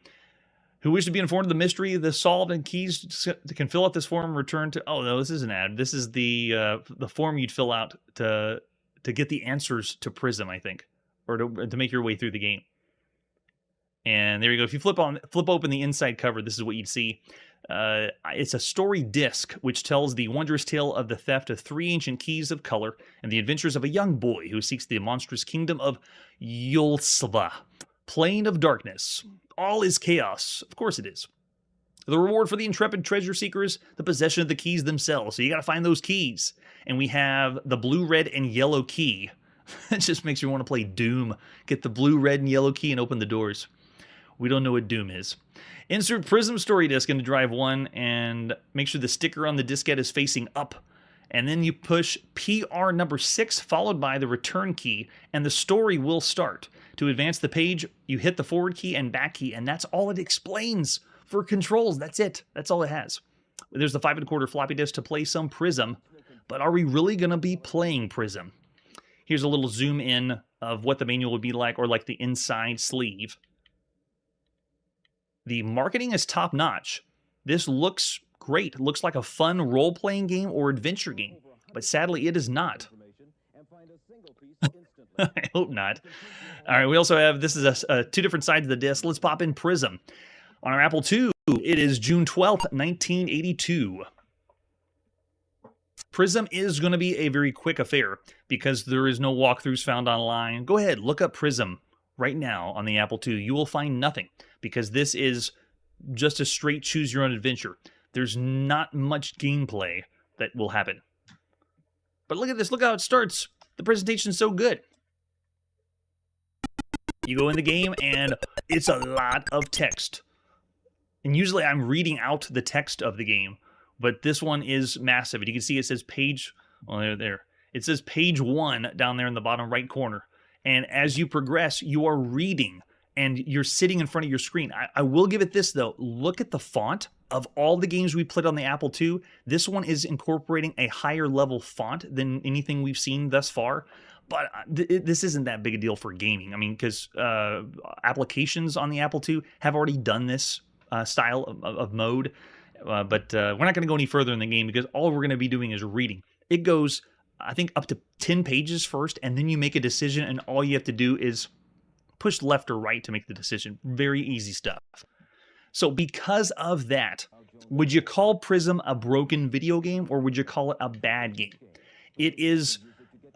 Who wish to be informed of the mystery, the solved, and keys can fill out this form and return to... Oh, no, this is an ad. This is the form you'd fill out to get the answers to Prism, I think, or to make your way through the game. And there you go. If you flip open the inside cover, this is what you'd see. It's a story disc which tells the wondrous tale of the theft of 3 ancient keys of color and the adventures of a young boy who seeks the monstrous kingdom of Yulsva, Plane of Darkness. All is chaos. Of course it is. The reward for the intrepid treasure seeker is the possession of the keys themselves. So you got to find those keys. And we have the blue, red, and yellow key. It just makes me want to play Doom. Get the blue, red, and yellow key and open the doors. We don't know what Doom is. Insert Prism story disc into drive 1 and make sure the sticker on the diskette is facing up. And then you push PR number 6 followed by the return key and the story will start. To advance the page, you hit the forward key and back key, and that's all it explains for controls. That's it. That's all it has. There's the 5 1/4 floppy disk to play some Prism, but are we really going to be playing Prism? Here's a little zoom in of what the manual would be like, or like the inside sleeve. The marketing is top notch. This looks great. It looks like a fun role-playing game or adventure game, but sadly it is not. I hope not. All right, we also have, this is 2 different sides of the disc. Let's pop in Prism. On our Apple II, it is June 12th, 1982. Prism is going to be a very quick affair because there is no walkthroughs found online. Go ahead, look up Prism right now on the Apple II. You will find nothing because this is just a straight choose your own adventure. There's not much gameplay that will happen. But look at this. Look how it starts. The presentation's so good. You go in the game, and it's a lot of text. And usually I'm reading out the text of the game, but this one is massive. And you can see it says page, well, there. It says page 1 down there in the bottom right corner. And as you progress, you are reading, and you're sitting in front of your screen. I will give it this, though. Look at the font. Of all the games we played on the Apple II, this one is incorporating a higher level font than anything we've seen thus far. But this isn't that big a deal for gaming. I mean, because applications on the Apple II have already done this style of mode. But we're not going to go any further in the game because all we're going to be doing is reading. It goes, I think, up to 10 pages first, and then you make a decision, and all you have to do is push left or right to make the decision. Very easy stuff. So because of that, would you call Prism a broken video game, or would you call it a bad game? It is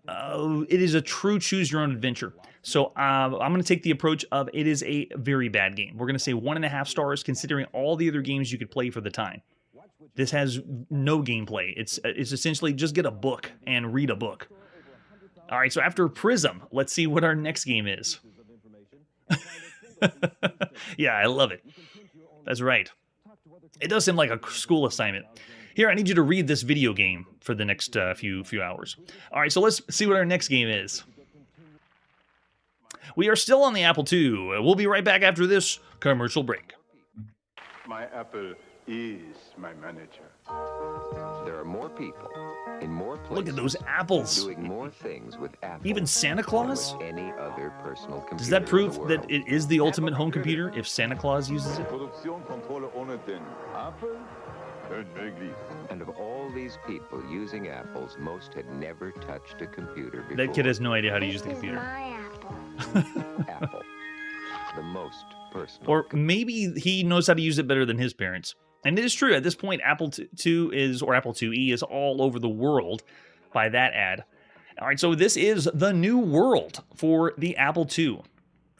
a true choose-your-own adventure. So I'm going to take the approach of it is a very bad game. We're going to say 1.5 stars, considering all the other games you could play for the time. This has no gameplay. It's essentially just get a book and read a book. All right, so after Prism, let's see what our next game is. Yeah, I love it. That's right. It does seem like a school assignment. Here, I need you to read this video game for the next few hours. All right, so let's see what our next game is. We are still on the Apple II. We'll be right back after this commercial break.
My Apple is my manager.
There are more people in more places.
Look at those apples.
Doing more things with Apple.
Even Santa Claus?
Than with any other personal computer.
Does that prove
in the
that
world.
it is the ultimate home computer if Santa Claus uses it?
Produktionskontrolle ohne den Apple unmöglich.
And of all these people using Apples, most had never touched a computer before.
That kid has no idea how to use the computer.
My apple.
Apple, the most personal.
Or maybe he knows how to use it better than his parents. And it is true, at this point, Apple II is, or Apple IIe is all over the world by that ad. All right, so this is the new world for the Apple II.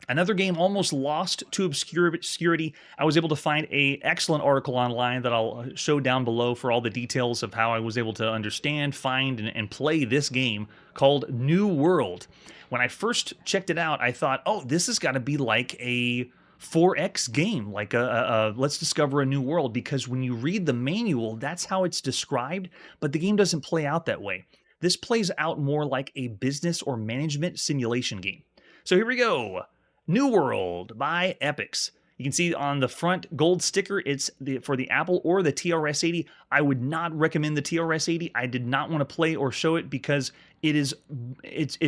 Another game almost lost to obscurity. I was able to find an excellent article online that I'll show down below for all the details of how I was able to understand, find, and play this game called New World. When I first checked it out, I thought, oh, this has got to be like a 4X game, like a let's discover a new world, because when you read the manual, that's how it's described, but the game doesn't play out that way. This plays out more like a business or management simulation game. So here we go. New World by Epix. You can see on the front gold sticker, it's for the Apple or the TRS-80. I would not recommend the TRS-80. I did not want to play or show it because it's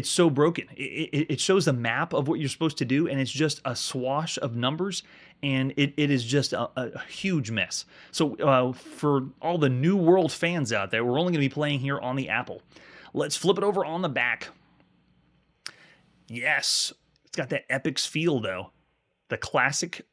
so broken. It shows the map of what you're supposed to do, and it's just a swash of numbers, and it is just a huge mess. So for all the New World fans out there, we're only going to be playing here on the Apple. Let's flip it over on the back. Yes, it's got that Epix feel, though. The classic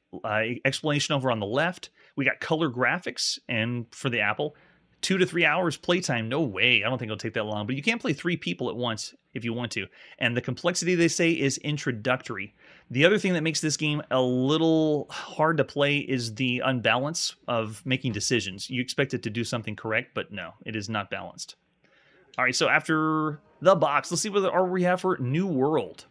explanation over on the left. We got color graphics, and for the Apple, 2 to 3 hours playtime. No way. I don't think it'll take that long, but you can play 3 people at once if you want to. And the complexity, they say, is introductory. The other thing that makes this game a little hard to play is the unbalance of making decisions. You expect it to do something correct, but no, it is not balanced. All right, so after the box, let's see what we have for New World.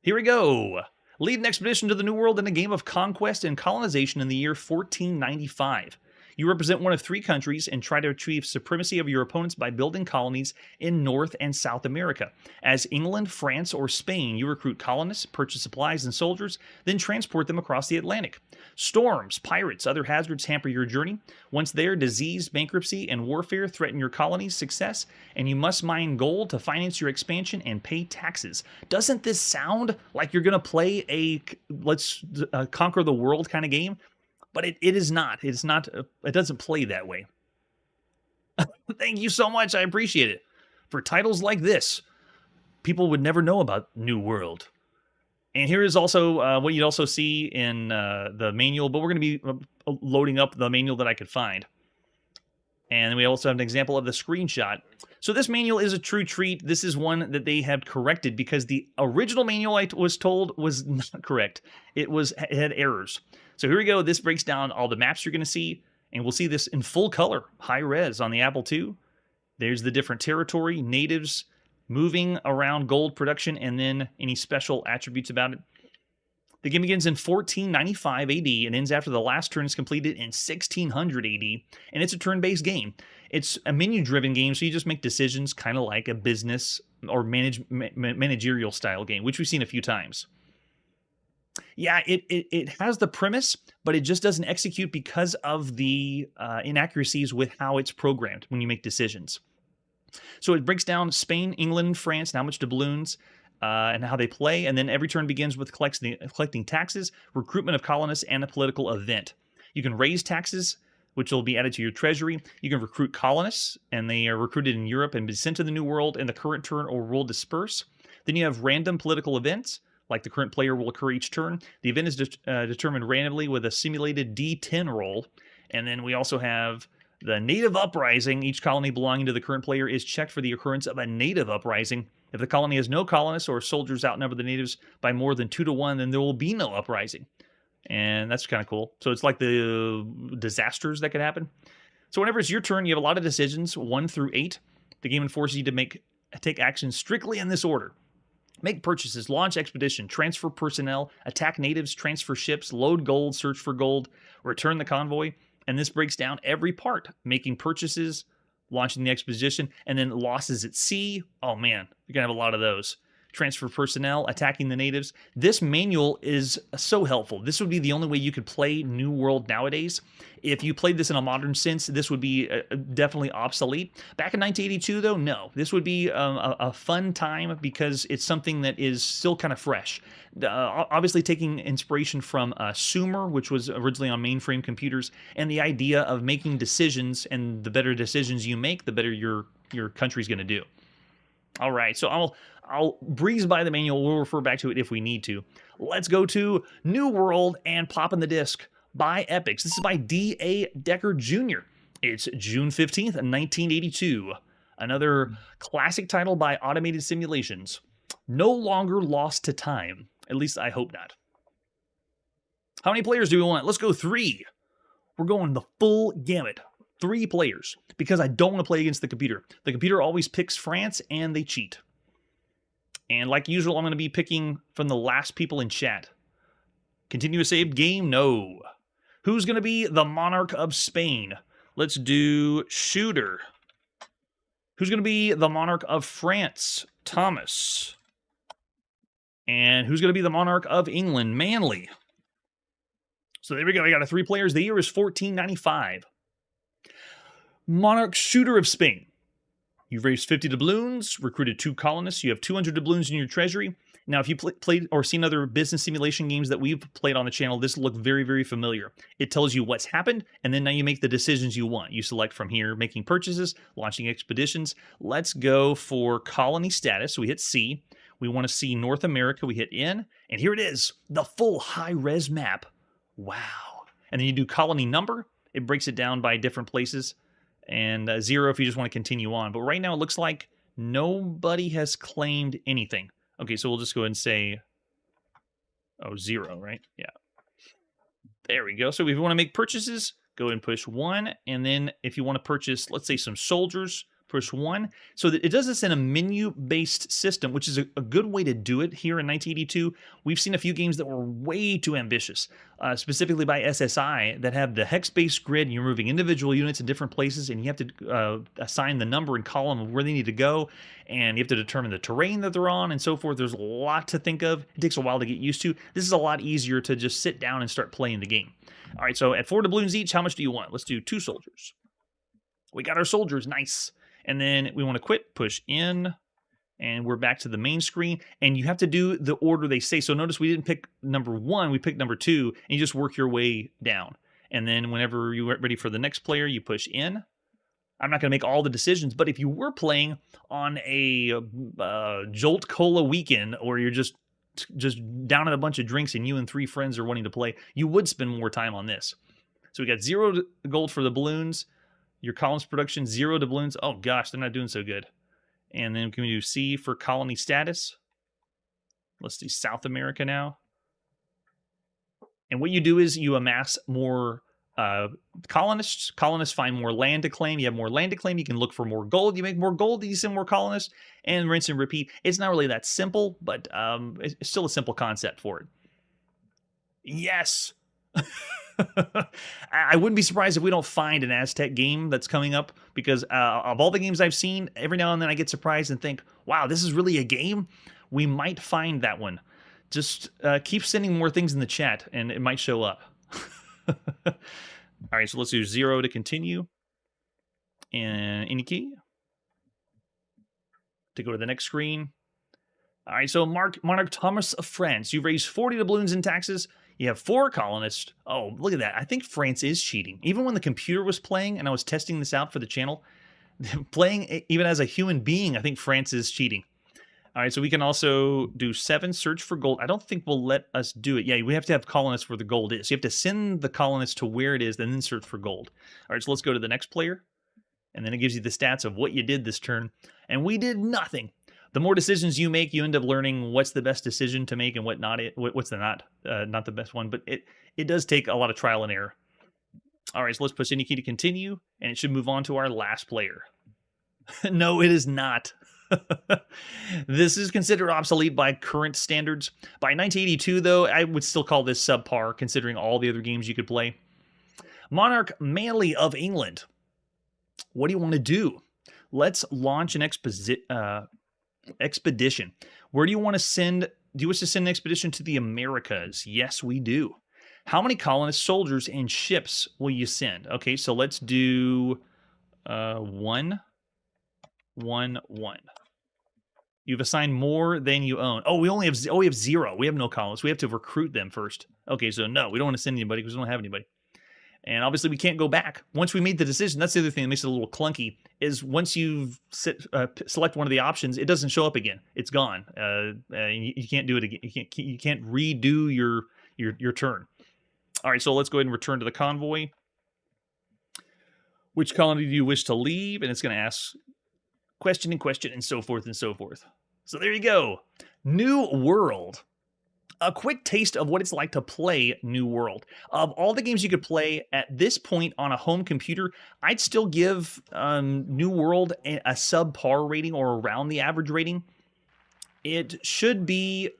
Here we go. Lead an expedition to the New World in a game of conquest and colonization in the year 1495. You represent one of 3 countries and try to achieve supremacy of your opponents by building colonies in North and South America. As England, France, or Spain, you recruit colonists, purchase supplies and soldiers, then transport them across the Atlantic. Storms, pirates, other hazards hamper your journey. Once there, disease, bankruptcy, and warfare threaten your colony's success, and you must mine gold to finance your expansion and pay taxes. Doesn't this sound like you're going to play a let's conquer the world kind of game? But it is not. It's not. It doesn't play that way. Thank you so much. I appreciate it. For titles like this, people would never know about New World. And here is also what you'd also see in the manual, but we're going to be loading up the manual that I could find. And we also have an example of the screenshot. So this manual is a true treat. This is one that they have corrected because the original manual I was told was not correct. It had errors. So here we go. This breaks down all the maps you're going to see, and we'll see this in full color, high res on the Apple II. There's the different territory, natives, moving around gold production, and then any special attributes about it. The game begins in 1495 AD and ends after the last turn is completed in 1600 AD, and it's a turn-based game. It's a menu-driven game, so you just make decisions kind of like a business or managerial style game, which we've seen a few times. Yeah, it has the premise, but it just doesn't execute because of the inaccuracies with how it's programmed when you make decisions. So it breaks down Spain, England, France, and how much doubloons, and how they play, and then every turn begins with collecting taxes, recruitment of colonists, and a political event. You can raise taxes, which will be added to your treasury. You can recruit colonists, and they are recruited in Europe and be sent to the New World in the current turn or will disperse. Then you have random political events, like the current player will occur each turn. The event is determined randomly with a simulated D10 roll. And then we also have the native uprising. Each colony belonging to the current player is checked for the occurrence of a native uprising. If the colony has no colonists or soldiers outnumber the natives by more than 2 to 1, then there will be no uprising. And that's kind of cool. So it's like the disasters that could happen. So whenever it's your turn, you have a lot of decisions, 1 through 8. The game enforces you to take action strictly in this order. Make purchases, launch expedition, transfer personnel, attack natives, transfer ships, load gold, search for gold, return the convoy. And this breaks down every part. Making purchases, launching the expedition, and then losses at sea. Oh man, you're going to have a lot of those. Transfer personnel, attacking the natives. This manual is so helpful. This would be the only way you could play New World nowadays. If you played this in a modern sense, this would be definitely obsolete. Back in 1982, though, no. This would be a fun time because it's something that is still kind of fresh. Obviously taking inspiration from Sumer, which was originally on mainframe computers, and the idea of making decisions, and the better decisions you make, the better your country's going to do. All right, so I'll breeze by the manual. We'll refer back to it if we need to. Let's go to New World and pop in the disc by Epix. This is by D.A. Decker Jr. It's June 15th, 1982. Another classic title by Automated Simulations. No longer lost to time. At least I hope not. How many players do we want? Let's go 3. We're going the full gamut. 3 players, because I don't want to play against the computer. The computer always picks France, and they cheat. And like usual, I'm going to be picking from the last people in chat. Continue a saved game? No. Who's going to be the monarch of Spain? Let's do Shooter. Who's going to be the monarch of France? Thomas. And who's going to be the monarch of England? Manley. So there we go. We got a 3 players. The year is 1495. Monarch Shooter of Spain. You've raised 50 doubloons, recruited 2 colonists. You have 200 doubloons in your treasury. Now, if you played or seen other business simulation games that we've played on the channel, this will look very, very familiar. It tells you what's happened, and then now you make the decisions you want. You select from here, making purchases, launching expeditions. Let's go for colony status. So we hit C. We want to see North America. We hit N, and here it is, the full high-res map. Wow. And then you do colony number. It breaks it down by different places, and 0 if you just want to continue on. But right now it looks like nobody has claimed anything. Okay, so we'll just go ahead and say, 0, right? Yeah. There we go. So if you want to make purchases, go ahead and push 1. And then if you want to purchase, let's say, some soldiers, push 1. So that it does this in a menu-based system, which is a good way to do it here in 1982. We've seen a few games that were way too ambitious, specifically by SSI, that have the hex-based grid, and you're moving individual units in different places, and you have to assign the number and column of where they need to go, and you have to determine the terrain that they're on, and so forth. There's a lot to think of. It takes a while to get used to. This is a lot easier to just sit down and start playing the game. All right, so at 4 doubloons each, how much do you want? Let's do 2 soldiers. We got our soldiers. Nice. And then we want to quit, push in, and we're back to the main screen. And you have to do the order they say. So notice we didn't pick number 1, we picked number 2, and you just work your way down. And then whenever you're ready for the next player, you push in. I'm not going to make all the decisions, but if you were playing on a Jolt Cola weekend, or you're just down at a bunch of drinks and you and 3 friends are wanting to play, you would spend more time on this. So we got 0 gold for the balloons. Your columns production, 0 doubloons. Oh gosh, they're not doing so good. And then can we do C for colony status? Let's do South America now. And what you do is you amass more colonists. Colonists find more land to claim. You have more land to claim. You can look for more gold. You make more gold, you send more colonists, and rinse and repeat. It's not really that simple, but it's still a simple concept for it. Yes! I wouldn't be surprised if we don't find an Aztec game that's coming up, because of all the games I've seen, every now and then I get surprised and think, wow, this is really a game? We might find that one. Just keep sending more things in the chat, and it might show up. All right, so let's do 0 to continue. And any key to go to the next screen. All right, so Monarch Thomas of France. You've raised 40 doubloons in taxes. You have 4 colonists. Oh, look at that. I think France is cheating. Even when the computer was playing, and I was testing this out for the channel, playing even as a human being, I think France is cheating. All right, so we can also do 7, search for gold. I don't think we'll let us do it. Yeah, we have to have colonists where the gold is. So you have to send the colonists to where it is, and then search for gold. All right, so let's go to the next player. And then it gives you the stats of what you did this turn. And we did nothing. The more decisions you make, you end up learning what's the best decision to make and what's not the best one. But it does take a lot of trial and error. All right, so let's push any key to continue, and it should move on to our last player. No, it is not. This is considered obsolete by current standards. By 1982, though, I would still call this subpar, considering all the other games you could play. Monarch Manly of England. What do you want to do? Let's launch an expedition. Where do you want to send? Do you wish to send an expedition to the Americas? Yes, we do. How many colonists, soldiers, and ships will you send? Okay, so let's do 1, 1, 1. You've assigned more than you own. Oh, we have 0. We have no colonists. We have to recruit them first. Okay, so no, we don't want to send anybody because we don't have anybody. And obviously, we can't go back. Once we made the decision, that's the other thing that makes it a little clunky, is once you select one of the options, it doesn't show up again. It's gone. You can't do it again. You can't redo your turn. All right, so let's go ahead and return to the convoy. Which colony do you wish to leave? And it's going to ask question and question and so forth and so forth. So there you go. New World. A quick taste of what it's like to play New World. Of all the games you could play at this point on a home computer, I'd still give New World a subpar rating, or around the average rating. It should be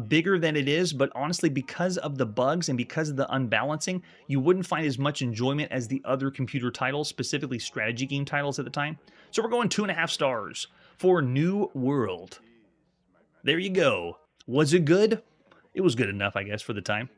bigger than it is, but honestly, because of the bugs and because of the unbalancing, you wouldn't find as much enjoyment as the other computer titles, specifically strategy game titles at the time. So we're going 2.5 stars for New World. There you go. Was it good? It was good enough, I guess, for the time.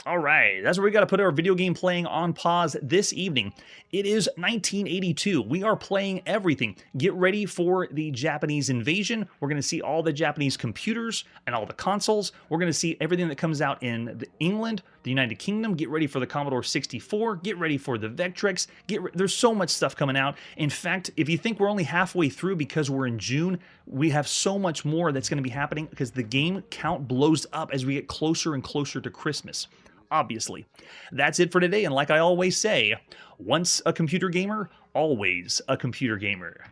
All right, that's where we got to put our video game playing on pause this evening. It is 1982. We are playing everything. Get ready for the Japanese invasion. We're going to see all the Japanese computers and all the consoles. We're going to see everything that comes out in England, the United Kingdom. Get ready for the Commodore 64. Get ready for the Vectrex. There's so much stuff coming out. In fact, if you think we're only halfway through because we're in June, we have so much more that's going to be happening because the game count blows up as we get closer and closer to Christmas. Obviously. That's it for today, and like I always say, once a computer gamer, always a computer gamer.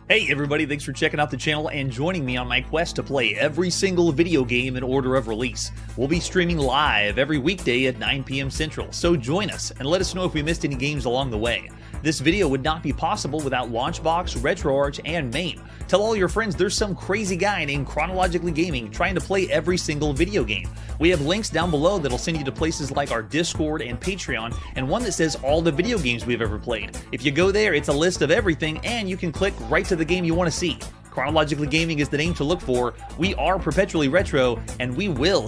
Hey everybody, thanks for checking out the channel and joining me on my quest to play every single video game in order of release. We'll be streaming live every weekday at 9 p.m. Central, so join us and let us know if we missed any games along the way. This video would not be possible without Launchbox, RetroArch, and MAME. Tell all your friends there's some crazy guy named Chronologically Gaming trying to play every single video game. We have links down below that'll send you to places like our Discord and Patreon, and one that says all the video games we've ever played. If you go there, it's a list of everything, and you can click right to the game you want to see. Chronologically Gaming is the name to look for. We are Perpetually Retro, and we will